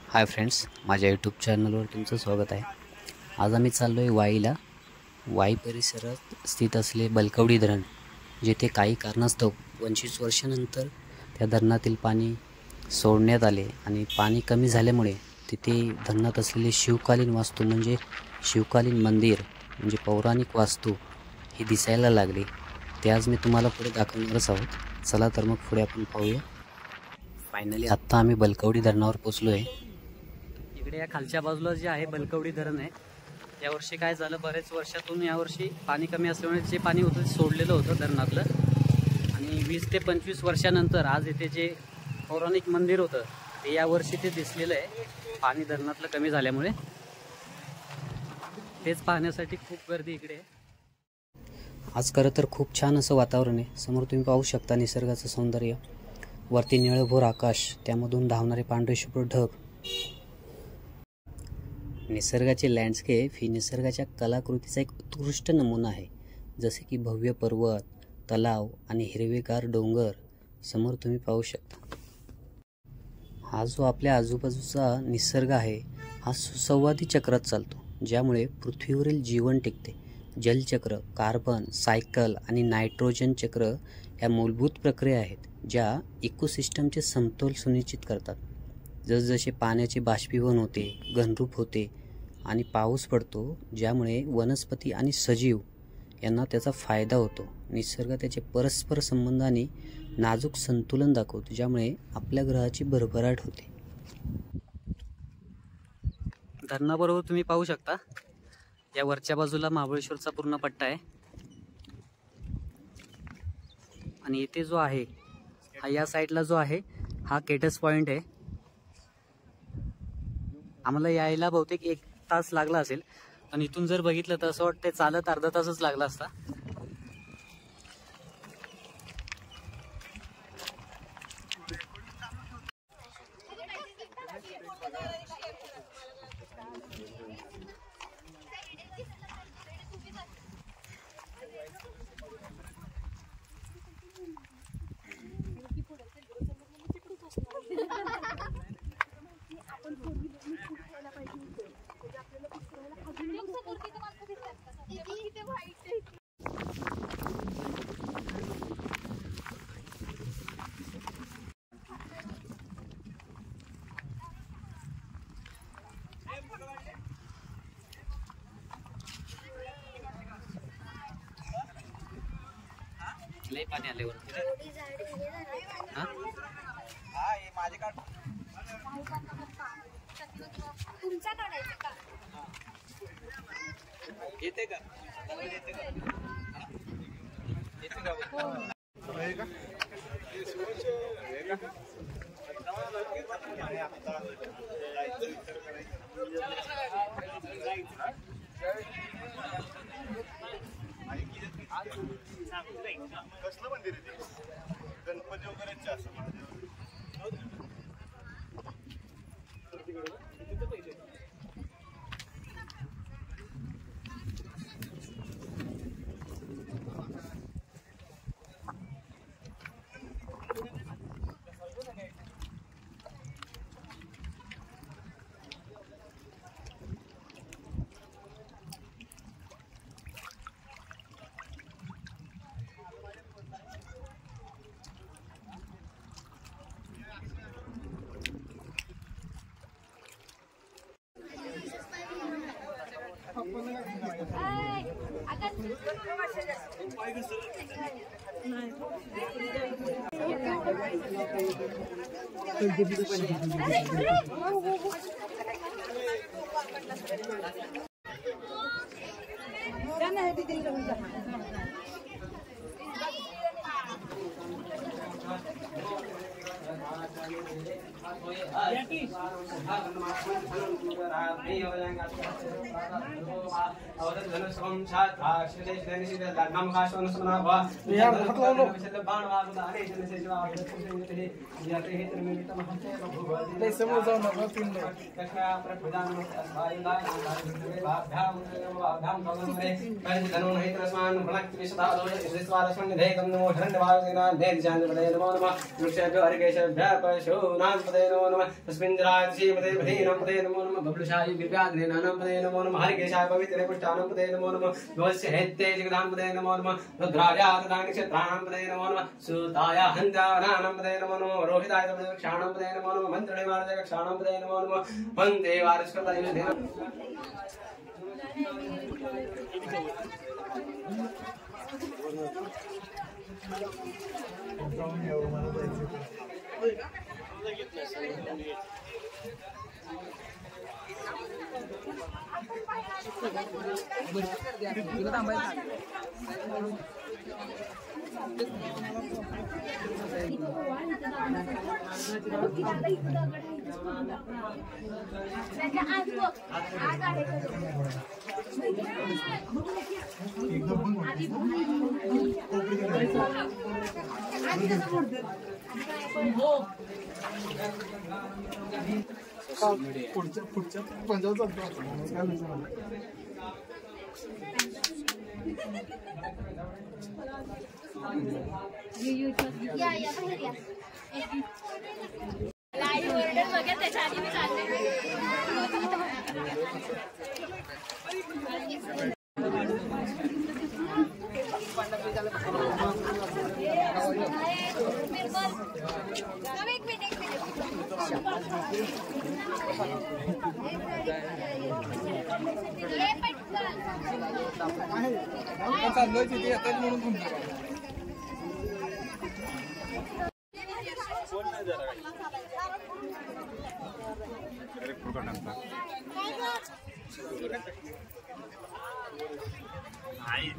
Hi friends, माझ्या YouTube चॅनलवर तुमचं स्वागत आहे। आज आम्ही चाललो आहे वाईला। वाई परिसरात स्थित असले बलकवडी धरण, जेथे काही कारणास्तव 25 वर्षानंतर त्या धरणातील पाणी सोडण्यात आले आणि पाणी कमी झाल्यामुळे तिथे धरणात असलेले शिवकालीन वास्तू म्हणजे शिवकालीन मंदिर म्हणजे पौराणिक वास्तू ही दिसायला लागली। ते आज मी तुम्हाला पुढे दाखवणारच आहोत। चला तर मग पुढे आपण पाहूया। फायनली आत्ता आम्ही बलकवडी धरणावर पोहोचलो आहे। इकडे या खालच्या बाजूला जे आहे बलकवडी धरण आहे। यावर्षी काय झालं, बरेच वर्षातून यावर्षी पाणी कमी असल्यामुळे जे पाणी होतं ते सोडलेलं होतं धरणातलं, आणि 20 ते 25 वर्षानंतर आज इथे जे पौराणिक मंदिर होतं ते यावर्षी ते दिसलेलं आहे पाणी धरणातलं कमी झाल्यामुळे। तेच पाहण्यासाठी खूप गर्दी इकडे आहे। आज खरं तर खूप छान असं वातावरण आहे। समोर तुम्ही पाहू शकता निसर्गाचं सौंदर्य, वरती निळभोर आकाश, त्यामधून धावणारे पांढरे शुभ्र ढग। निसर्गाचे लँडस्केप ही निसर्गाच्या कलाकृतीचा एक उत्कृष्ट नमुना आहे। जसे की भव्य पर्वत, तलाव आणि हिरवेगार डोंगर समोर तुम्ही पाहू शकता। हा जो आपल्या आजूबाजूचा निसर्ग आहे हा सुसंवादी चक्रात चालतो, ज्यामुळे पृथ्वीवरील जीवन टिकते। जलचक्र, कार्बन सायकल आणि नायट्रोजन चक्र या मूलभूत प्रक्रिया आहेत ज्या इकोसिस्टमचे समतोल सुनिश्चित करतात। जसजसे पाण्याचे बाष्पीभवन होते, घनरूप होते आणि पाऊस पडतो, ज्यामुळे वनस्पती आणि सजीव यांना त्याचा फायदा होतो। निसर्ग त्याचे परस्पर संबंध आणि नाजूक संतुलन दाखवतो, ज्यामुळे आपल्या ग्रहाची भरभराट होते। धरणाबरोबर तुम्ही पाहू शकता या वरच्या बाजूला महाबळेश्वरचा पूर्ण पट्टा आहे, आणि इथे जो आहे हा या साईडला जो आहे हा केटस पॉइंट आहे। आम्हाला यायला बहुतेक 1 तास लागला असेल, पण इथून जर बघितलं तर असं वाटतं चालत अर्धा तासच लागला असता। लय पाणी आले वरती। येते का? कसलं मंदिर आहे ते? गणपती वगैरेच असं पदे नमो नमः तस्मिन्द्राय श्रीमते भदीनां पदे नमो नमः बबलुशायी विव्याग्नेनां पदे नमो नमः हरिकेशाय पवित्रे पुष्टानां पदे नमो नमः भवस्य हेत्ते जगदां पदे नमो नमः रुद्राय तथा नक्षत्राणां पदे नमो नमः सुताय हन्त्यानां पदे नमो नमः रोहिताय पदे क्षाणां पदे नमो नमः मन्त्रणे वारदे क्षाणां पदे नमो नमः वन्दे वारस्कर्ताय पुढच्या पंजाब चालतो लाईव्ह ऑर्डर बघा त्याच्या आधी मी चालले चाललोय तिथे येतात म्हणून तुमचं नाही